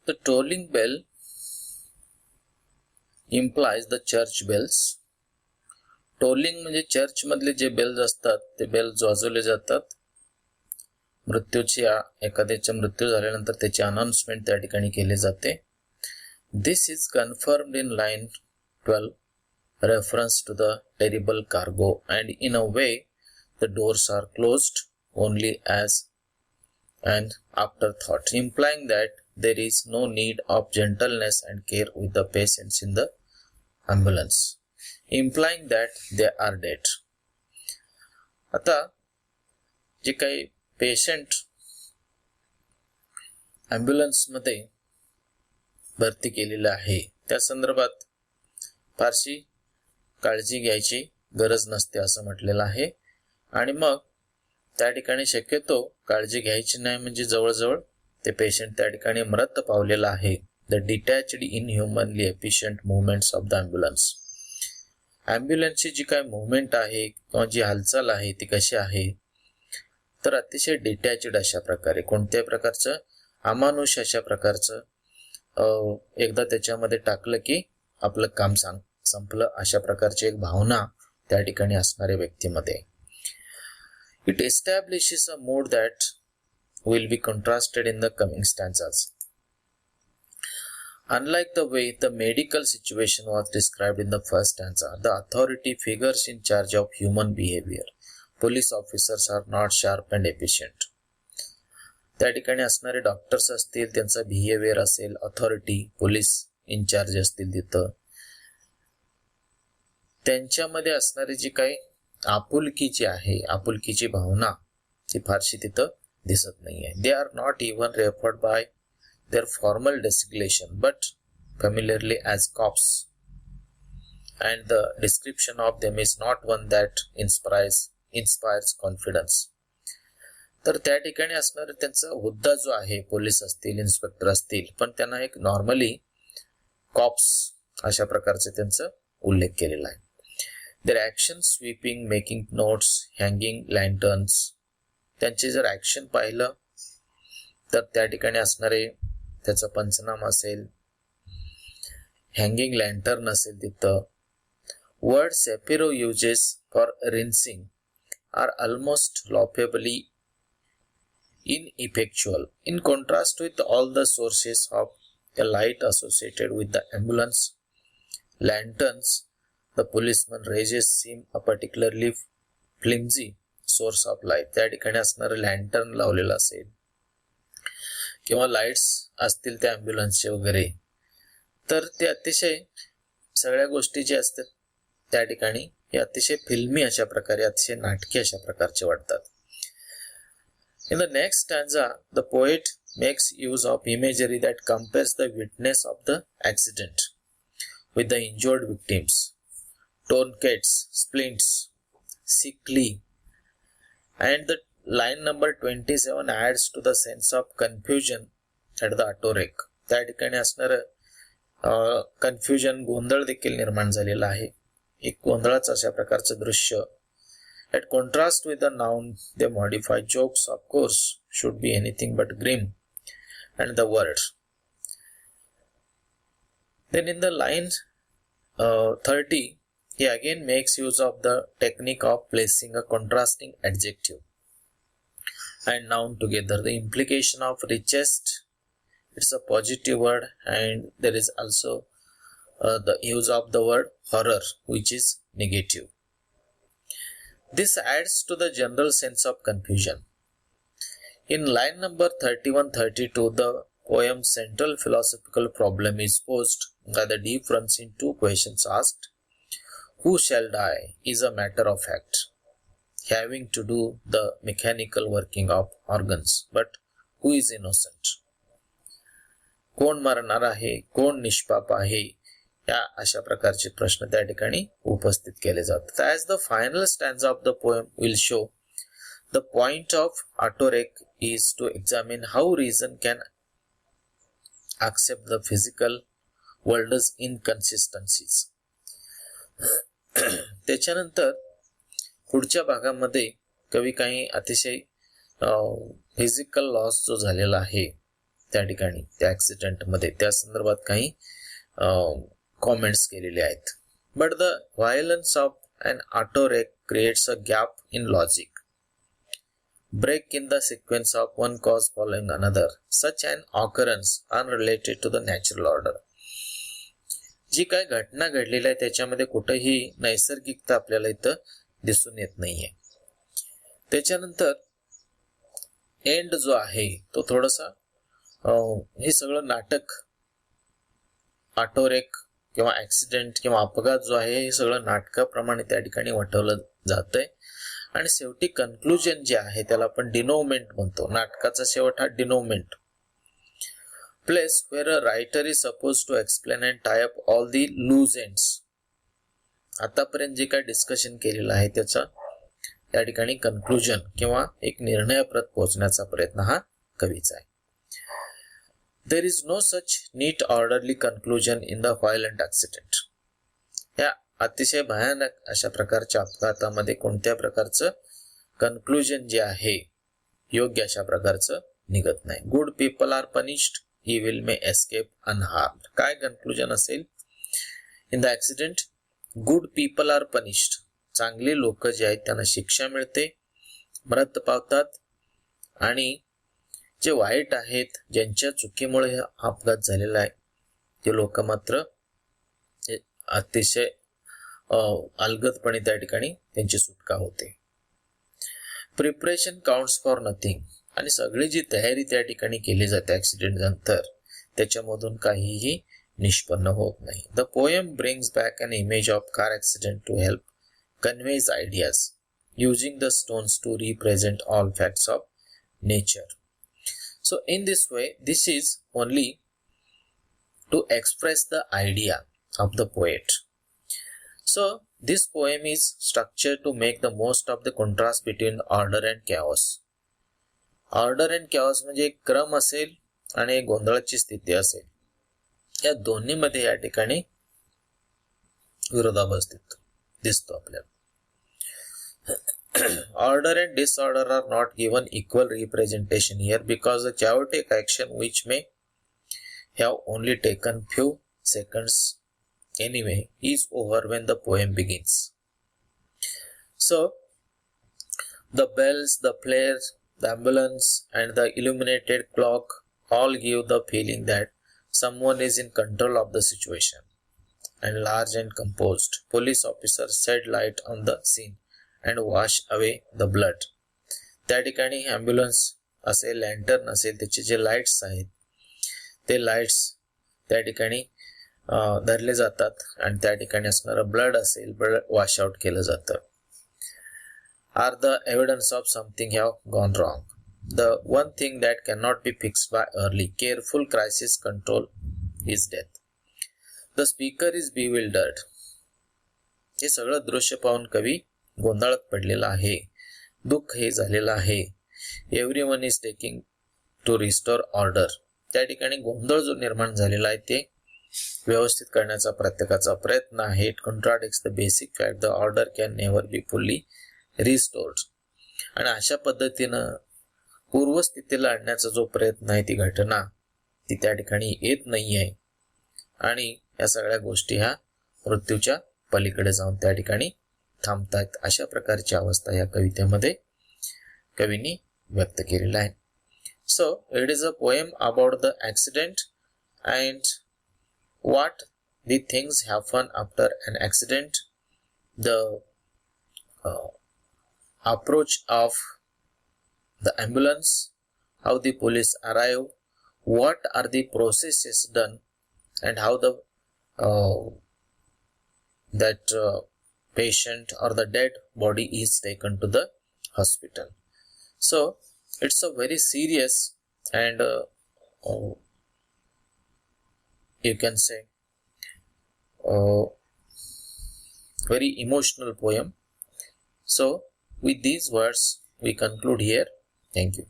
The tolling bell implies the church bells. Tolling म्हणजे church मधले जे बेल्स असतात ते बेल्स वाजवले जातात. एखाद्याचा मृत्यू झाल्यानंतर त्याची अनाउन्समेंट त्या ठिकाणी केले जाते. This is confirmed in line 12 reference to the terrible cargo, and in a way the doors are closed only as an afterthought, implying that there is no need of gentleness and care with the patients in the ambulance, implying that they are dead. आता जे काही patient ambulance मध्ये भरती केलेलं आहे त्या संदर्भात फारशी काळजी घ्यायची गरज नसते असं म्हटलेलं आहे. आणि मग त्या ठिकाणी शक्यतो काळजी घ्यायची नाही म्हणजे जवळजवळ ते पेशंट त्या ठिकाणी मृत पावलेला आहे. The detached inhumanly efficient movements of the ambulance. ॲम्ब्युलन्सची जी काय मुवमेंट आहे किंवा जी हालचाल आहे ती कशी आहे तर अतिशय डिटॅच्ड अशा प्रकारे, कोणत्याही प्रकारचं अमानुष अशा प्रकारचं एकदा त्याच्यामध्ये टाकलं की आपलं काम संपलं अशा प्रकारची एक भावना त्या ठिकाणी असणाऱ्या व्यक्तीमध्ये. It establishes a mood that will be contrasted in the coming stanzas. Unlike the way the medical situation was described in the first stanza, the authority figures in charge of human behavior. Police officers are not sharp and efficient. त्या ठिकाणी असणारे doctors असतील, त्यांचा behaviour असेल, authority police in-charge असतील तिथं, त्यांच्यामध्ये असणारी जी काही आपुलकीची आहे, आपुलकीची भावना ती फारशी तिथं दिसत नाहीये. They are not even referred by their formal designation but familiarly as cops, and the description of them is not one that inspires confidence. तर त्या ठिकाणी असणारा त्यांचा हुद्दा जो आहे, पोलीस असतील, इन्स्पेक्टर असतील, पण त्यांना एक नॉर्मली कॉप्स अशा प्रकारचे त्यांचा उल्लेख केलेला आहे. their action sweeping, making notes, hanging lanterns. त्यांचे जर ऍक्शन पाहिलं तर त्या ठिकाणी असणारे त्याचा पंचनामा असेल, हँगिंग लँटर्न असेल तिथं. Word Shapiro uses for rinsing are almost laughably ineffectual in contrast with all the sources of the light associated with the ambulance. Lanterns the policeman raises seem a particularly flimsy source of light. त्या ठिकाणी असणारं lantern लावलेलं असेल किंवा lights असतील त्या ॲम्ब्युलन्सचे वगैरे, तर ते अतिशय सगळ्या गोष्टी जे असतात त्या ठिकाणी हे अतिशय फिल्मी अशा प्रकारे, अतिशय नाटकी अशा प्रकारचे वाटतात. In the next stanza the poet makes use of imagery that compares the witness of the accident with the injured victims, tourniquets, splints, sickly, and the line number 27 adds to the sense of confusion at the auto wreck. त्या ठिकाणी असणारं confusion, गोंधळ देखील निर्माण झालेला आहे. एक गोंधळाचं अशा प्रकारचं दृश्य. At contrast with the noun, they modify jokes, of course, should be anything but grim, and the word. Then in the line 30, he again makes use of the technique of placing a contrasting adjective and noun together. The implication of richest, it's a positive word, and there is also the use of the word horror, which is negative. This adds to the general sense of confusion. In line number 31-32, the poem's central philosophical problem is posed by the difference in two questions asked. Who shall die is a matter of fact, having to do the mechanical working of organs, but who is innocent? कोण मरणार आहे, कोण निष्पाप आहे, या अशा प्रकारचे प्रश्न त्या ठिकाणी उपस्थित केले जातात. As the final stanza of the poem will show, the point of auto wreck is to examine how reason can accept the physical world's inconsistencies. त्याच्यानंतर पुढच्या भागामध्ये कवी काही अतिशय फिजिकल लॉस जो झालेला आहे त्या ठिकाणी त्या ॲक्सिडेंटमध्ये त्या संदर्भात काही कॉमेंट्स केलेले आहेत. But the violence of an auto wreck creates a gap in logic, break in the sequence of one cause following another, such an occurrence unrelated to the natural order. जी काय घटना घडलेली आहे त्याच्यामध्ये कुठेही नैसर्गिकता आपल्याला इथं दिसून येत नाहीये. त्याच्यानंतर एंड जो आहे तो थोडासा हे सगळं नाटक ऑटोरेक किंवा ऍक्सिडेंट किंवा अपघात जो आहे हे सगळं नाटकाप्रमाणे त्या ठिकाणी वठवलं जातंय आणि शेवटी कन्क्लुजन जे आहे त्याला आपण डिनोमेंट म्हणतो. नाटकाचा शेवट हा denouement. Place where a writer is suppose to explain and tie up all the loose ends. आतापर्यंत जे काय डिस्कशन केलेलं आहे त्याचा त्या ठिकाणी कन्क्लुजन किंवा एक निर्णयाप्रत पोहोचण्याचा प्रयत्न हा कवीचा आहे. There is no such neat orderly conclusion in the violent accident. या अतिशय भयानक अशा प्रकारच्या अपघातामध्ये कोणत्या प्रकारचं कन्क्लुजन जे आहे योग्य अशा प्रकारचं निघत नाही. Good people are punished, evil may escape unharmed. काय कन्क्लुजन असेल in the accident? Good people are punished. चांगली लोक जे आहेत त्यांना शिक्षा मिळते, मृत पावतात आणि जे वाईट आहेत ज्यांच्या चुकीमुळे हा अपघात झालेला आहे ते लोक मात्र अतिशय अलगदपणे त्या ठिकाणी त्यांची सुटका होते. Preparation counts for nothing. आणि सगळी जी तयारी त्या ठिकाणी केली जाते ऍक्सिडेंट नंतर त्याच्यामधून काहीही निष्पन्न होत नाही. The poem brings back an image of car accident to help convey ideas using the stones to represent all facts of nature. So in this way, this is only to express the idea of the poet. So this poem is structured to make the most of the contrast between order and chaos. Order and chaos म्हणजे एक क्रम असेल आणि गोंधळाची स्थिती असेल. या दोन्ही मध्ये या ठिकाणी विरोधाभास दिसतो आपल्याला. Order and disorder are not given equal representation here because the chaotic action which may have only taken few seconds anyway is over when the poem begins. So the bells, the flares, the ambulance and the illuminated clock all give the feeling that someone is in control of the situation. And large and composed police officers shed light on the scene and wash away the blood. त्या ठिकाणी ambulance असेल, lantern असेल, त्याचे जे lights आहेत ते lights त्या ठिकाणी धरले जातात आणि त्या ठिकाणी असणारं ब्लड असेल, ब्लड वॉश आउट केलं जातं. Are the evidence of something have gone wrong. The one thing that can not be fixed by early careful crisis control is death. The speaker is bewildered. हे सगळं दृश्य पाहून कवी गोंधळात पडलेला आहे, दुःख हे झालेलं आहे. Everyone is taking to restore order. त्या ठिकाणी गोंधळ जो निर्माण झालेला आहे ते व्यवस्थित करण्याचा प्रत्येकाचा प्रयत्न आहे. It contradicts the basic fact the order can never be fully restored. आणि अशा पद्धतीनं पूर्वस्थितीला आणण्याचा जो प्रयत्न आहे ती घटना ती त्या ठिकाणी येत नाही आहे आणि या सगळ्या गोष्टी ह्या मृत्यूच्या पलीकडे जाऊन त्या ठिकाणी थांबतात. अशा प्रकारची अवस्था या कवितेमध्ये कवींनी व्यक्त केलेला आहे. So it is a poem about the accident and what the things happen after an accident, the approach of the ambulance, how the police arrive, what are the processes done and how the that patient or the dead body is taken to the hospital. So it's a very serious and you can say very emotional poem. So with these words we conclude here. Thank you.